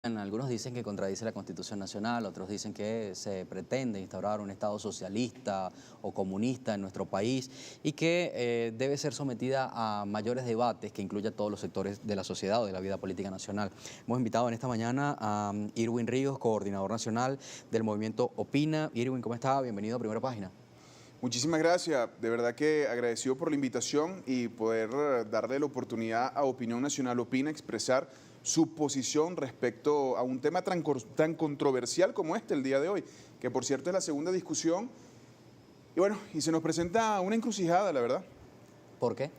Algunos dicen que contradice la Constitución Nacional, otros dicen que se pretende instaurar un Estado socialista o comunista en nuestro país y que debe ser sometida a mayores debates que incluya todos los sectores de la sociedad o de la vida política nacional. Hemos invitado en esta mañana a Irwin Ríos, coordinador nacional del movimiento Opina. Irwin, ¿cómo está? Bienvenido a Primera Página. Muchísimas gracias, de verdad que agradecido por la invitación y poder darle la oportunidad a Opinión Nacional Opina expresar su posición respecto a un tema tan controversial como este el día de hoy, que por cierto es la segunda discusión y bueno, y se nos presenta una encrucijada, la verdad. ¿Por qué?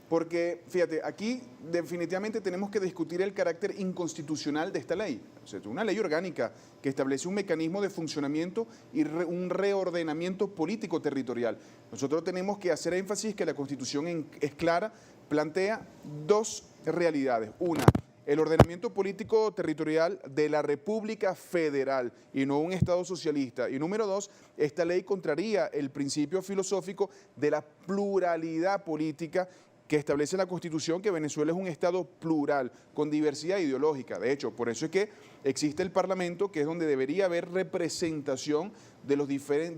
Porque, fíjate, aquí definitivamente tenemos que discutir el carácter inconstitucional de esta ley. O sea, es una ley orgánica que establece un mecanismo de funcionamiento y un reordenamiento político territorial. Nosotros tenemos que hacer énfasis que la Constitución es clara, plantea dos realidades. Una, el ordenamiento político territorial de la República Federal y no un Estado socialista. Y número dos, esta ley contraría el principio filosófico de la pluralidad política que establece la Constitución que Venezuela es un Estado plural, con diversidad ideológica. De hecho, por eso es que existe el Parlamento, que es donde debería haber representación de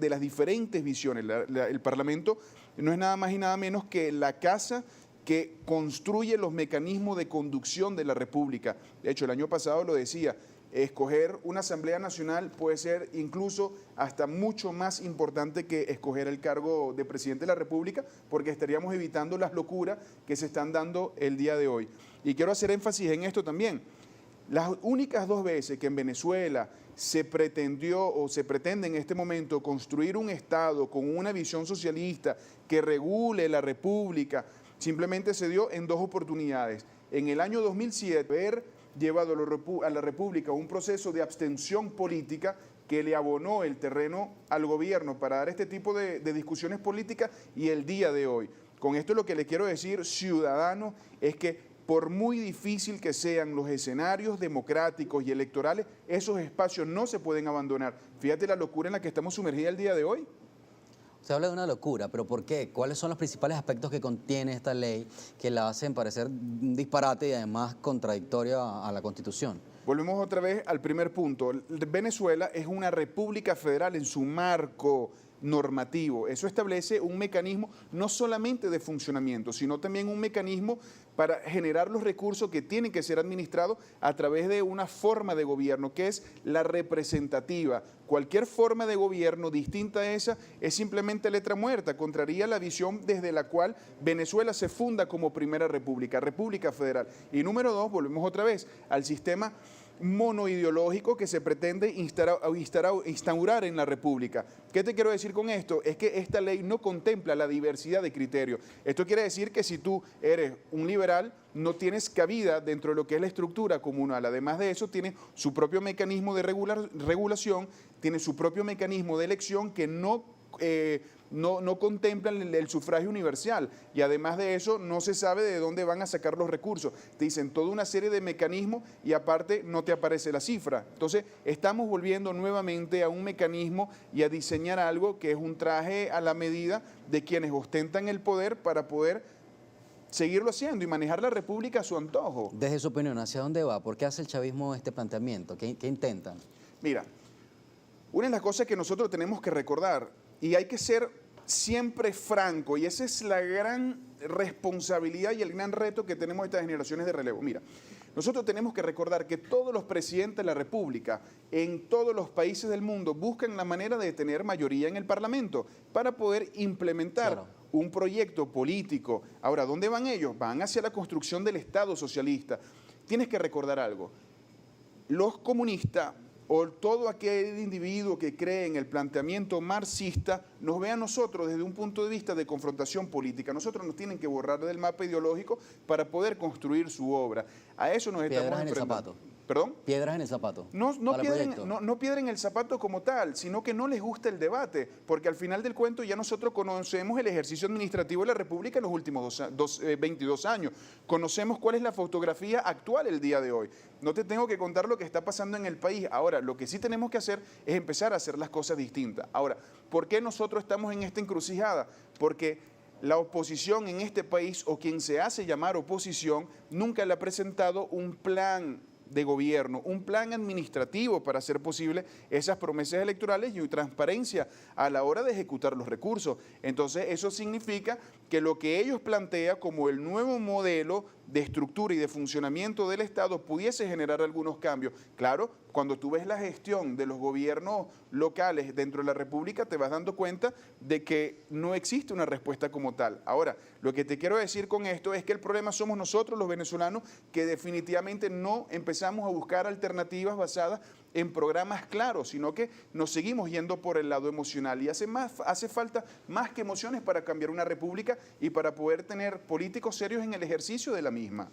las diferentes visiones. El Parlamento no es nada más y nada menos que la casa que construye los mecanismos de conducción de la República. De hecho, el año pasado lo decía, escoger una Asamblea Nacional puede ser incluso hasta mucho más importante que escoger el cargo de Presidente de la República, porque estaríamos evitando las locuras que se están dando el día de hoy. Y quiero hacer énfasis en esto también. Las únicas dos veces que en Venezuela se pretendió o se pretende en este momento construir un Estado con una visión socialista que regule la República, simplemente se dio en dos oportunidades. En el año 2007, haber llevado a la República un proceso de abstención política que le abonó el terreno al gobierno para dar este tipo de discusiones políticas y el día de hoy. Con esto lo que le quiero decir, ciudadanos, es que por muy difícil que sean los escenarios democráticos y electorales, esos espacios no se pueden abandonar. Fíjate la locura en la que estamos sumergidos el día de hoy. Se habla de una locura, pero ¿por qué? ¿Cuáles son los principales aspectos que contiene esta ley que la hacen parecer un disparate y además contradictoria a la Constitución? Volvemos otra vez al primer punto. Venezuela es una república federal en su marco normativo. Eso establece un mecanismo no solamente de funcionamiento, sino también un mecanismo para generar los recursos que tienen que ser administrados a través de una forma de gobierno, que es la representativa. Cualquier forma de gobierno distinta a esa es simplemente letra muerta, contraría la visión desde la cual Venezuela se funda como primera república, república federal. Y número dos, volvemos otra vez al sistema monoideológico que se pretende instaurar en la República. ¿Qué te quiero decir con esto? Es que esta ley no contempla la diversidad de criterios. Esto quiere decir que si tú eres un liberal, no tienes cabida dentro de lo que es la estructura comunal. Además de eso, tiene su propio mecanismo de regulación, tiene su propio mecanismo de elección que no contemplan el sufragio universal y además de eso no se sabe de dónde van a sacar los recursos. Te dicen toda una serie de mecanismos y aparte no te aparece la cifra. Entonces estamos volviendo nuevamente a un mecanismo y a diseñar algo que es un traje a la medida de quienes ostentan el poder para poder seguirlo haciendo y manejar la República a su antojo. Desde su opinión, ¿hacia dónde va? ¿Por qué hace el chavismo este planteamiento? ¿Qué intentan? Mira, una de las cosas que nosotros tenemos que recordar, y hay que ser siempre franco, y esa es la gran responsabilidad y el gran reto que tenemos estas generaciones de relevo. Mira, nosotros tenemos que recordar que todos los presidentes de la República en todos los países del mundo buscan la manera de tener mayoría en el Parlamento para poder implementar un proyecto político. Ahora, ¿dónde van ellos? Van hacia la construcción del Estado socialista. Tienes que recordar algo. Los comunistas o todo aquel individuo que cree en el planteamiento marxista nos ve a nosotros desde un punto de vista de confrontación política. Nosotros nos tienen que borrar del mapa ideológico para poder construir su obra. A eso nos estamos enfrentando. Piedras en el zapato. ¿Perdón? Piedras en el zapato. No piedra en el zapato como tal, sino que no les gusta el debate, porque al final del cuento ya nosotros conocemos el ejercicio administrativo de la República en los últimos 22 años. Conocemos cuál es la fotografía actual el día de hoy. No te tengo que contar lo que está pasando en el país. Ahora, lo que sí tenemos que hacer es empezar a hacer las cosas distintas. Ahora, ¿por qué nosotros estamos en esta encrucijada? Porque la oposición en este país, o quien se hace llamar oposición, nunca le ha presentado un plan de gobierno, un plan administrativo para hacer posible esas promesas electorales y transparencia a la hora de ejecutar los recursos. Entonces, eso significa que lo que ellos plantean como el nuevo modelo de estructura y de funcionamiento del Estado pudiese generar algunos cambios. Claro, cuando tú ves la gestión de los gobiernos locales dentro de la República, te vas dando cuenta de que no existe una respuesta como tal. Ahora, lo que te quiero decir con esto es que el problema somos nosotros los venezolanos, que definitivamente no empezamos a buscar alternativas basadas en programas claros, sino que nos seguimos yendo por el lado emocional y hace falta más que emociones para cambiar una república y para poder tener políticos serios en el ejercicio de la misma.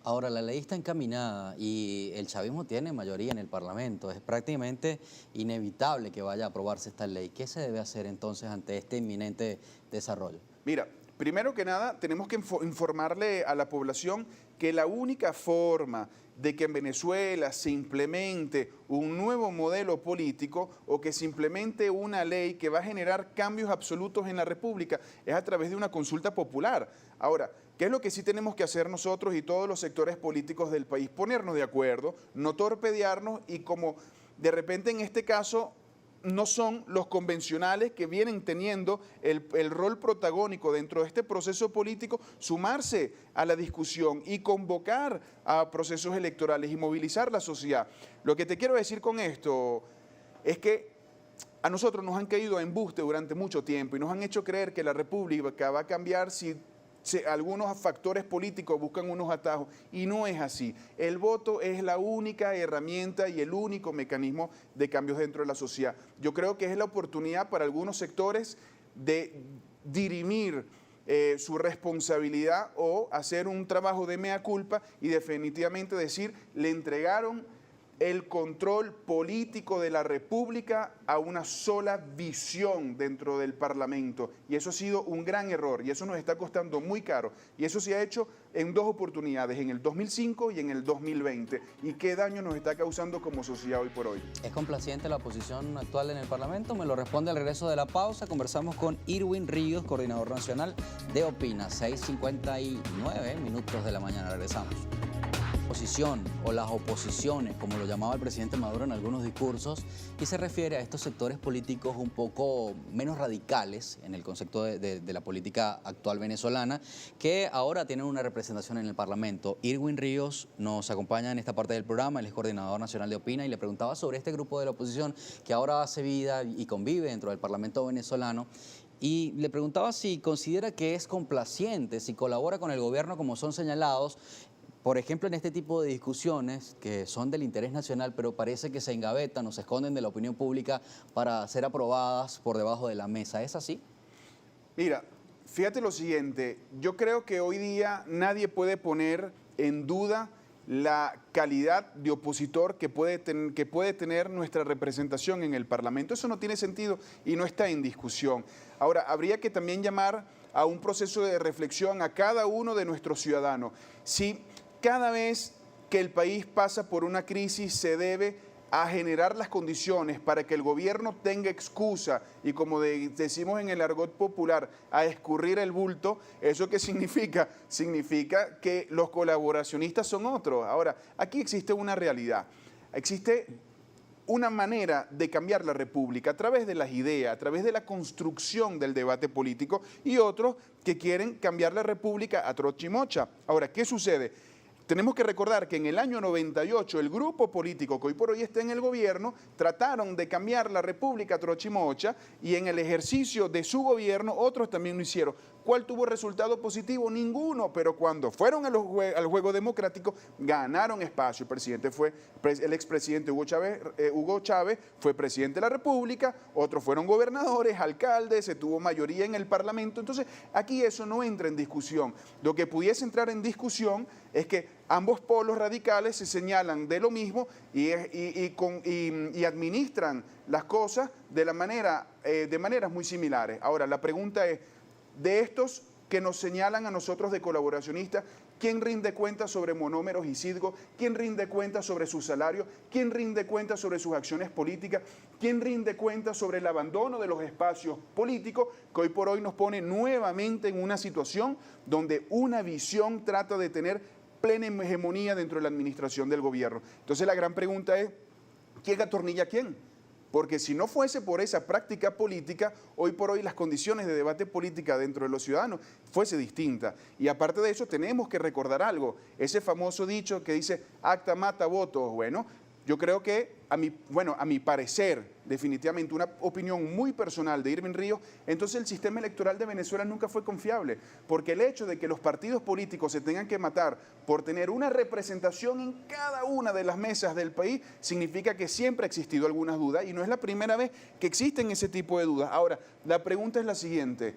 Ahora, la ley está encaminada y el chavismo tiene mayoría en el Parlamento. Es prácticamente inevitable que vaya a aprobarse esta ley. ¿Qué se debe hacer entonces ante este inminente desarrollo? Mira, primero que nada, tenemos que informarle a la población que la única forma de que en Venezuela se implemente un nuevo modelo político o que se implemente una ley que va a generar cambios absolutos en la República es a través de una consulta popular. Ahora, ¿qué es lo que sí tenemos que hacer nosotros y todos los sectores políticos del país? Ponernos de acuerdo, no torpedearnos y como de repente en este caso no son los convencionales que vienen teniendo el rol protagónico dentro de este proceso político, sumarse a la discusión y convocar a procesos electorales y movilizar la sociedad. Lo que te quiero decir con esto es que a nosotros nos han caído a embuste durante mucho tiempo y nos han hecho creer que la República va a cambiar si algunos factores políticos buscan unos atajos y no es así. El voto es la única herramienta y el único mecanismo de cambios dentro de la sociedad. Yo creo que es la oportunidad para algunos sectores de dirimir su responsabilidad o hacer un trabajo de mea culpa y definitivamente decir, le entregaron el control político de la República a una sola visión dentro del Parlamento. Y eso ha sido un gran error y eso nos está costando muy caro. Y eso se ha hecho en dos oportunidades, en el 2005 y en el 2020. ¿Y qué daño nos está causando como sociedad hoy por hoy? ¿Es complaciente la posición actual en el Parlamento? Me lo responde al regreso de la pausa. Conversamos con Irwin Ríos, coordinador nacional de Opina. 6:59 minutos de la mañana. Regresamos. Oposición o las oposiciones, como lo llamaba el presidente Maduro en algunos discursos, y se refiere a estos sectores políticos un poco menos radicales en el concepto de la política actual venezolana, que ahora tienen una representación en el Parlamento. Irwin Ríos nos acompaña en esta parte del programa, él es coordinador nacional de Opina, y le preguntaba sobre este grupo de la oposición que ahora hace vida y convive dentro del Parlamento venezolano. Y le preguntaba si considera que es complaciente, si colabora con el gobierno como son señalados, por ejemplo, en este tipo de discusiones que son del interés nacional, pero parece que se engavetan o se esconden de la opinión pública para ser aprobadas por debajo de la mesa. ¿Es así? Mira, fíjate lo siguiente, yo creo que hoy día nadie puede poner en duda la calidad de opositor que puede tener nuestra representación en el Parlamento. Eso no tiene sentido y no está en discusión. Ahora, habría que también llamar a un proceso de reflexión a cada uno de nuestros ciudadanos. Si cada vez que el país pasa por una crisis se debe a generar las condiciones para que el gobierno tenga excusa y, como decimos en el argot popular, a escurrir el bulto, ¿eso qué significa? Significa que los colaboracionistas son otros. Ahora, aquí existe una realidad, existe una manera de cambiar la República a través de las ideas, a través de la construcción del debate político, y otros que quieren cambiar la República a trocha y mocha. Ahora, ¿qué sucede? Tenemos que recordar que en el año 98 el grupo político que hoy por hoy está en el gobierno trataron de cambiar la República a trocha y mocha, y en el ejercicio de su gobierno otros también lo hicieron. ¿Cuál tuvo resultado positivo? Ninguno, pero cuando fueron al juego democrático ganaron espacio. El expresidente Hugo Chávez fue presidente de la República, otros fueron gobernadores, alcaldes, se tuvo mayoría en el Parlamento. Entonces aquí eso no entra en discusión. Lo que pudiese entrar en discusión es que ambos polos radicales se señalan de lo mismo y administran las cosas de maneras muy similares. Ahora, la pregunta es, de estos que nos señalan a nosotros de colaboracionistas, ¿quién rinde cuenta sobre Monómeros y Citgo? ¿Quién rinde cuenta sobre su salario? ¿Quién rinde cuenta sobre sus acciones políticas? ¿Quién rinde cuenta sobre el abandono de los espacios políticos que hoy por hoy nos pone nuevamente en una situación donde una visión trata de tener plena hegemonía dentro de la administración del gobierno. Entonces la gran pregunta es, ¿quién atornilla a quién? Porque si no fuese por esa práctica política, hoy por hoy las condiciones de debate política dentro de los ciudadanos fuese distinta. Y aparte de eso, tenemos que recordar algo, ese famoso dicho que dice, acta mata votos. Bueno, yo creo que, a mi parecer, definitivamente una opinión muy personal de Irving Ríos, entonces el sistema electoral de Venezuela nunca fue confiable, porque el hecho de que los partidos políticos se tengan que matar por tener una representación en cada una de las mesas del país, significa que siempre ha existido algunas dudas y no es la primera vez que existen ese tipo de dudas. Ahora, la pregunta es la siguiente,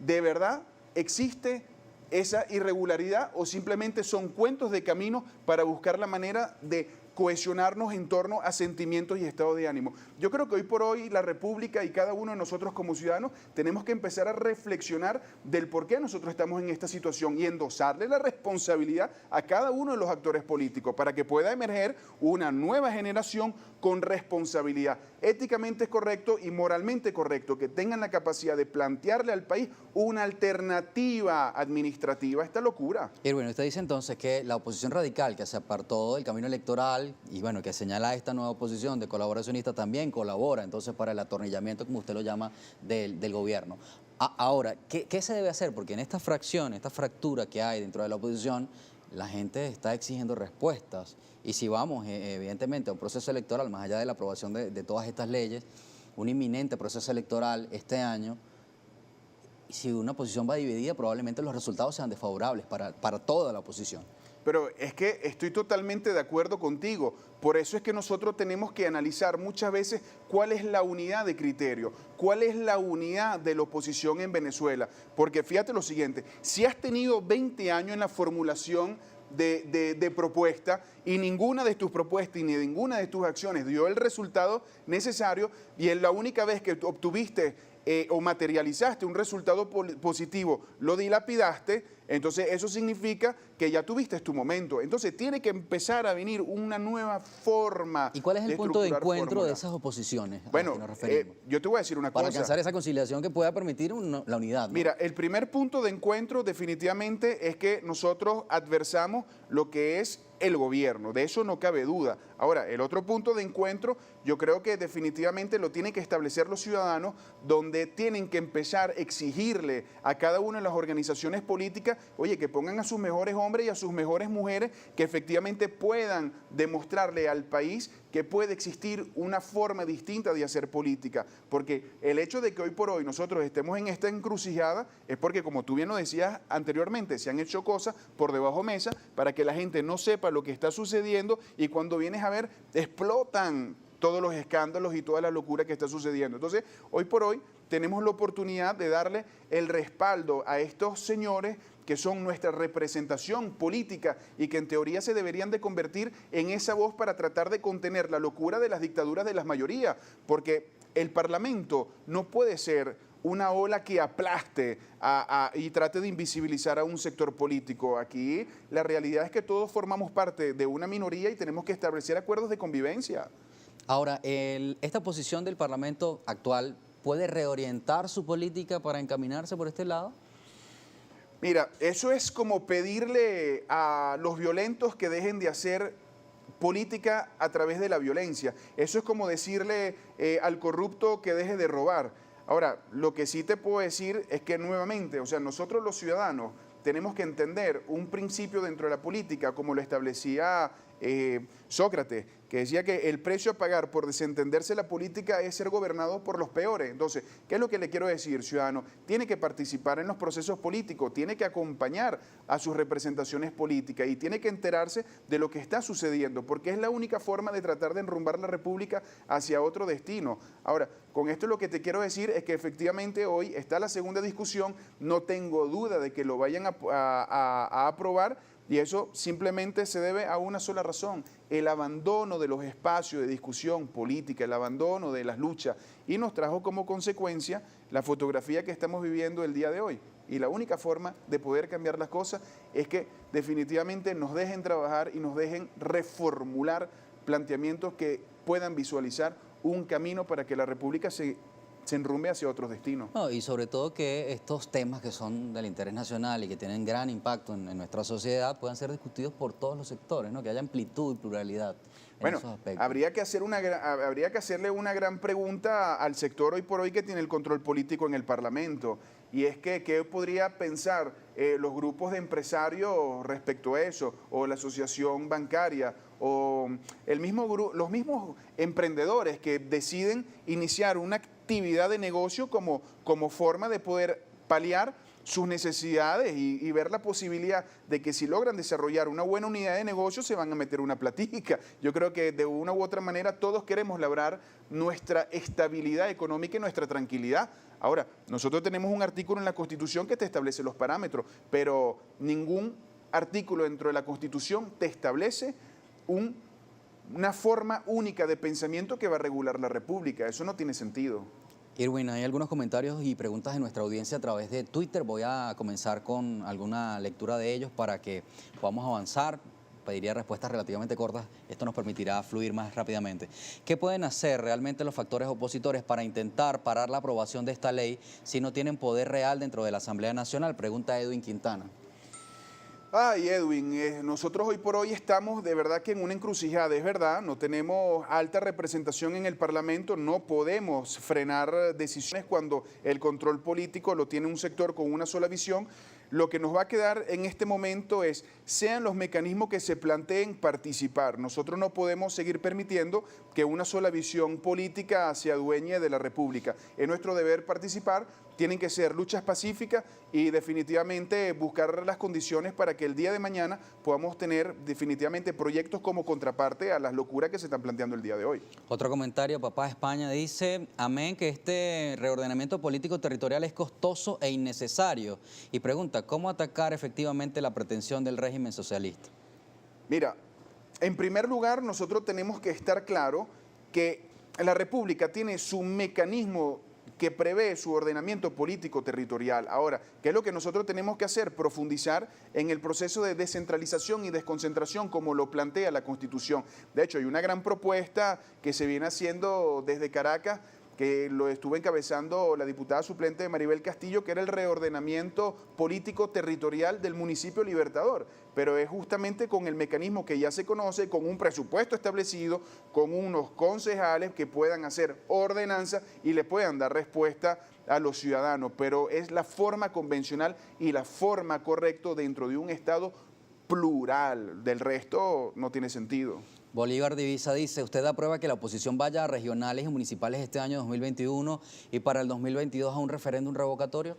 ¿de verdad existe esa irregularidad o simplemente son cuentos de camino para buscar la manera de cohesionarnos en torno a sentimientos y estado de ánimo? Yo creo que hoy por hoy la República y cada uno de nosotros como ciudadanos tenemos que empezar a reflexionar del por qué nosotros estamos en esta situación y endosarle la responsabilidad a cada uno de los actores políticos para que pueda emerger una nueva generación con responsabilidad. Éticamente es correcto y moralmente correcto que tengan la capacidad de plantearle al país una alternativa administrativa a esta locura. Irwin, usted dice entonces que la oposición radical que se apartó del camino electoral y bueno, que señala esta nueva oposición de colaboracionista también colabora entonces para el atornillamiento, como usted lo llama, del gobierno. Ahora, ¿qué se debe hacer? Porque en esta fracción, esta fractura que hay dentro de la oposición, la gente está exigiendo respuestas. Y si vamos, evidentemente, a un proceso electoral, más allá de la aprobación de todas estas leyes, un inminente proceso electoral este año, si una oposición va dividida, probablemente los resultados sean desfavorables para toda la oposición. Pero es que estoy totalmente de acuerdo contigo. Por eso es que nosotros tenemos que analizar muchas veces cuál es la unidad de criterio, cuál es la unidad de la oposición en Venezuela. Porque fíjate lo siguiente, si has tenido 20 años en la formulación de propuesta y ninguna de tus propuestas y ni ninguna de tus acciones dio el resultado necesario y en la única vez que obtuviste o materializaste un resultado positivo, lo dilapidaste, entonces eso significa que ya tuviste tu momento. Entonces tiene que empezar a venir una nueva forma. ¿Y cuál es el punto de encuentro de esas oposiciones a las que nos referimos? Yo te voy a decir una cosa. Para alcanzar esa conciliación que pueda permitir la unidad, ¿no? Mira, el primer punto de encuentro definitivamente es que nosotros adversamos lo que es el gobierno, de eso no cabe duda. Ahora, el otro punto de encuentro, yo creo que definitivamente lo tienen que establecer los ciudadanos, donde tienen que empezar a exigirle a cada una de las organizaciones políticas, oye, que pongan a sus mejores hombres y a sus mejores mujeres, que efectivamente puedan demostrarle al país que puede existir una forma distinta de hacer política, porque el hecho de que hoy por hoy nosotros estemos en esta encrucijada es porque, como tú bien lo decías anteriormente, se han hecho cosas por debajo mesa para que la gente no sepa lo que está sucediendo y cuando vienes a ver explotan todos los escándalos y toda la locura que está sucediendo. Entonces, hoy por hoy tenemos la oportunidad de darle el respaldo a estos señores que son nuestra representación política y que en teoría se deberían de convertir en esa voz para tratar de contener la locura de las dictaduras de las mayorías, porque el Parlamento no puede ser una ola que aplaste y trate de invisibilizar a un sector político. Aquí la realidad es que todos formamos parte de una minoría y tenemos que establecer acuerdos de convivencia. Ahora, ¿esta posición del Parlamento actual puede reorientar su política para encaminarse por este lado? Mira, eso es como pedirle a los violentos que dejen de hacer política a través de la violencia. Eso es como decirle al corrupto que deje de robar. Ahora, lo que sí te puedo decir es que nuevamente, o sea, nosotros los ciudadanos tenemos que entender un principio dentro de la política, como lo establecía Sócrates, que decía que el precio a pagar por desentenderse la política es ser gobernado por los peores. Entonces, ¿qué es lo que le quiero decir, ciudadano? Tiene que participar en los procesos políticos, tiene que acompañar a sus representaciones políticas y tiene que enterarse de lo que está sucediendo, porque es la única forma de tratar de enrumbar la República hacia otro destino. Ahora, con esto lo que te quiero decir es que efectivamente hoy está la segunda discusión, no tengo duda de que lo vayan a aprobar, y eso simplemente se debe a una sola razón, el abandono de los espacios de discusión política, el abandono de las luchas, y nos trajo como consecuencia la fotografía que estamos viviendo el día de hoy. Y la única forma de poder cambiar las cosas es que definitivamente nos dejen trabajar y nos dejen reformular planteamientos que puedan visualizar un camino para que la República se se enrumbe hacia otros destinos. No, y sobre todo que estos temas que son del interés nacional y que tienen gran impacto en nuestra sociedad puedan ser discutidos por todos los sectores, ¿no? Que haya amplitud y pluralidad en Bueno, esos aspectos. habría que hacerle una gran pregunta al sector hoy por hoy que tiene el control político en el Parlamento. Y es que, ¿qué podría pensar los grupos de empresarios respecto a eso? O la asociación bancaria, o los mismos emprendedores que deciden iniciar una actividad de negocio como forma de poder paliar sus necesidades y ver la posibilidad de que si logran desarrollar una buena unidad de negocio se van a meter una platica. Yo creo que de una u otra manera todos queremos lograr nuestra estabilidad económica y nuestra tranquilidad. Ahora, nosotros tenemos un artículo en la Constitución que te establece los parámetros, pero ningún artículo dentro de la Constitución te establece una forma única de pensamiento que va a regular la República. Eso no tiene sentido. Irwin, hay algunos comentarios y preguntas de nuestra audiencia a través de Twitter. Voy a comenzar con alguna lectura de ellos para que podamos avanzar. Pediría respuestas relativamente cortas, esto nos permitirá fluir más rápidamente. ¿Qué pueden hacer realmente los factores opositores para intentar parar la aprobación de esta ley si no tienen poder real dentro de la Asamblea Nacional? Pregunta Edwin Quintana. Ay, Edwin, nosotros hoy por hoy estamos de verdad que en una encrucijada, es verdad, no tenemos alta representación en el Parlamento, no podemos frenar decisiones cuando el control político lo tiene un sector con una sola visión. Lo que nos va a quedar en este momento es, sean los mecanismos que se planteen, participar. Nosotros no podemos seguir permitiendo que una sola visión política se adueñe de la República. Es nuestro deber participar, tienen que ser luchas pacíficas y definitivamente buscar las condiciones para que el día de mañana podamos tener definitivamente proyectos como contraparte a las locuras que se están planteando el día de hoy. Otro comentario, Papá España dice, amén, que este reordenamiento político territorial es costoso e innecesario. Y pregunta, ¿cómo atacar efectivamente la pretensión del régimen socialista? Mira, en primer lugar nosotros tenemos que estar claro que la República tiene su mecanismo que prevé su ordenamiento político territorial. Ahora, ¿qué es lo que nosotros tenemos que hacer? Profundizar en el proceso de descentralización y desconcentración como lo plantea la Constitución. De hecho, hay una gran propuesta que se viene haciendo desde Caracas, que lo estuvo encabezando la diputada suplente Maribel Castillo, que era el reordenamiento político territorial del municipio Libertador. Pero es justamente con el mecanismo que ya se conoce, con un presupuesto establecido, con unos concejales que puedan hacer ordenanza y le puedan dar respuesta a los ciudadanos. Pero es la forma convencional y la forma correcta dentro de un Estado plural. Del resto no tiene sentido. Bolívar Divisa dice, ¿usted aprueba que la oposición vaya a regionales y municipales este año 2021 y para el 2022 a un referéndum revocatorio?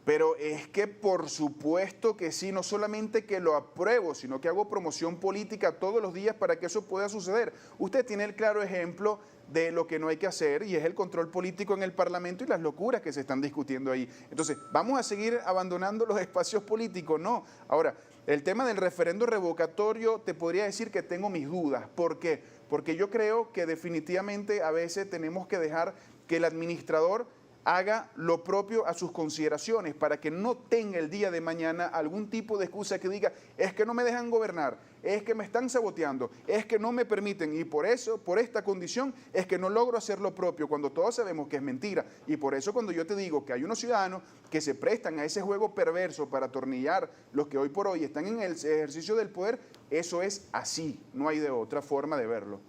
Pero es que por supuesto que sí, no solamente que lo apruebo, sino que hago promoción política todos los días para que eso pueda suceder. Usted tiene el claro ejemplo de lo que no hay que hacer y es el control político en el Parlamento y las locuras que se están discutiendo ahí. Entonces, ¿vamos a seguir abandonando los espacios políticos? No. Ahora, el tema del referendo revocatorio te podría decir que tengo mis dudas. ¿Por qué? Porque yo creo que definitivamente a veces tenemos que dejar que el administrador haga lo propio a sus consideraciones para que no tenga el día de mañana algún tipo de excusa que diga es que no me dejan gobernar, es que me están saboteando, es que no me permiten y por eso, por esta condición es que no logro hacer lo propio cuando todos sabemos que es mentira. Y por eso cuando yo te digo que hay unos ciudadanos que se prestan a ese juego perverso para atornillar los que hoy por hoy están en el ejercicio del poder, eso es así, no hay de otra forma de verlo.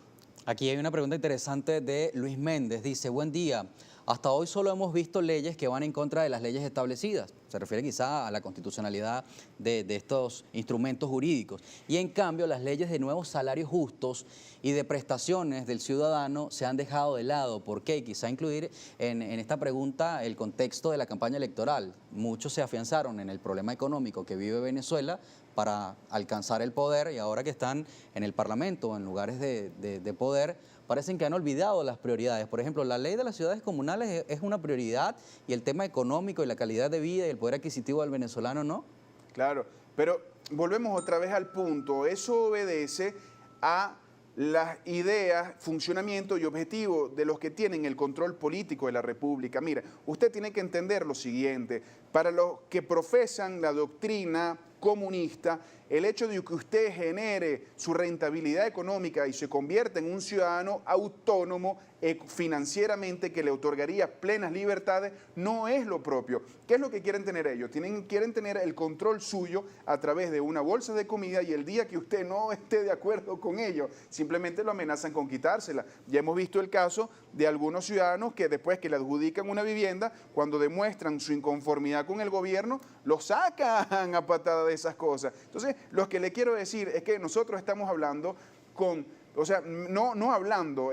Aquí hay una pregunta interesante de Luis Méndez, dice, buen día. Hasta hoy solo hemos visto leyes que van en contra de las leyes establecidas. Se refiere quizá a la constitucionalidad de estos instrumentos jurídicos. Y en cambio las leyes de nuevos salarios justos y de prestaciones del ciudadano se han dejado de lado. ¿Por qué? Quizá incluir en esta pregunta el contexto de la campaña electoral. Muchos se afianzaron en el problema económico que vive Venezuela para alcanzar el poder y ahora que están en el Parlamento o en lugares de poder, parecen que han olvidado las prioridades. Por ejemplo, la ley de las ciudades comunales es una prioridad y el tema económico y la calidad de vida y el poder adquisitivo del venezolano no. Claro, pero volvemos otra vez al punto. Eso obedece a las ideas, funcionamiento y objetivo de los que tienen el control político de la República. Mira, usted tiene que entender lo siguiente. Para los que profesan la doctrina comunista, el hecho de que usted genere su rentabilidad económica y se convierta en un ciudadano autónomo financieramente que le otorgaría plenas libertades, no es lo propio. ¿Qué es lo que quieren tener ellos? Quieren tener el control suyo a través de una bolsa de comida y el día que usted no esté de acuerdo con ellos, simplemente lo amenazan con quitársela. Ya hemos visto el caso de algunos ciudadanos que después que le adjudican una vivienda, cuando demuestran su inconformidad con el gobierno, lo sacan a patada de esas cosas. Entonces, lo que le quiero decir es que nosotros estamos hablando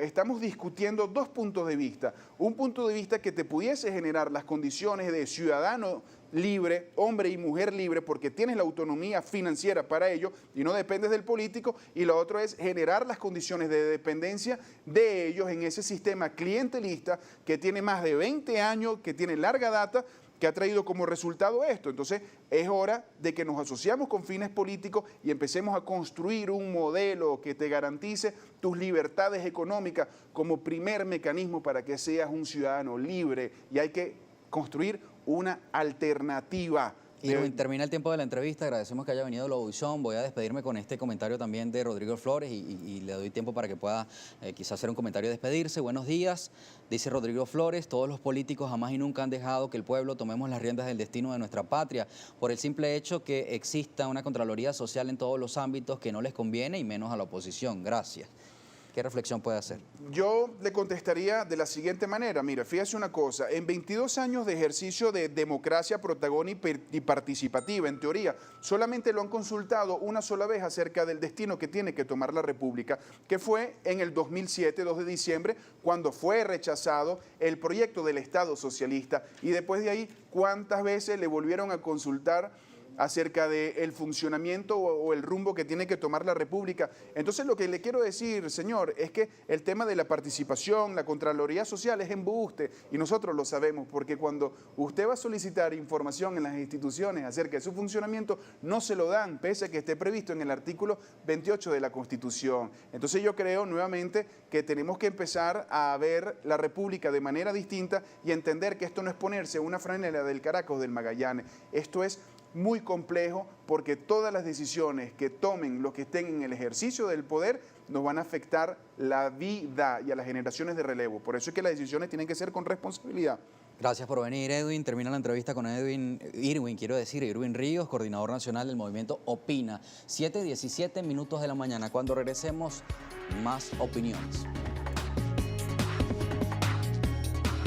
estamos discutiendo dos puntos de vista. Un punto de vista que te pudiese generar las condiciones de ciudadano libre, hombre y mujer libre, porque tienes la autonomía financiera para ello y no dependes del político, y lo otro es generar las condiciones de dependencia de ellos en ese sistema clientelista que tiene más de 20 años, que tiene larga data, que ha traído como resultado esto. Entonces, es hora de que nos asociamos con fines políticos y empecemos a construir un modelo que te garantice tus libertades económicas como primer mecanismo para que seas un ciudadano libre. Y hay que construir una alternativa. Irwin, termina el tiempo de la entrevista, agradecemos que haya venido la audición. Voy a despedirme con este comentario también de Rodrigo Flores y le doy tiempo para que pueda quizás hacer un comentario y despedirse. Buenos días, dice Rodrigo Flores, todos los políticos jamás y nunca han dejado que el pueblo tomemos las riendas del destino de nuestra patria por el simple hecho que exista una Contraloría Social en todos los ámbitos que no les conviene y menos a la oposición. Gracias. ¿Qué reflexión puede hacer? Yo le contestaría de la siguiente manera. Mira, fíjese una cosa. En 22 años de ejercicio de democracia protagónica y participativa, en teoría, solamente lo han consultado una sola vez acerca del destino que tiene que tomar la República, que fue en el 2007, 2 de diciembre, cuando fue rechazado el proyecto del Estado socialista. Y después de ahí, ¿cuántas veces le volvieron a consultar acerca del funcionamiento o el rumbo que tiene que tomar la República? Entonces, lo que le quiero decir, señor, es que el tema de la participación, la Contraloría Social es embuste, y nosotros lo sabemos, porque cuando usted va a solicitar información en las instituciones acerca de su funcionamiento, no se lo dan, pese a que esté previsto en el artículo 28 de la Constitución. Entonces, yo creo nuevamente que tenemos que empezar a ver la República de manera distinta y entender que esto no es ponerse una franela del Caracas o del Magallanes, esto es muy complejo, porque todas las decisiones que tomen los que estén en el ejercicio del poder nos van a afectar la vida y a las generaciones de relevo. Por eso es que las decisiones tienen que ser con responsabilidad. Gracias por venir, Edwin. Termina la entrevista con Irwin Ríos, coordinador nacional del movimiento Opina. 7:17 minutos de la mañana. Cuando regresemos, más opiniones.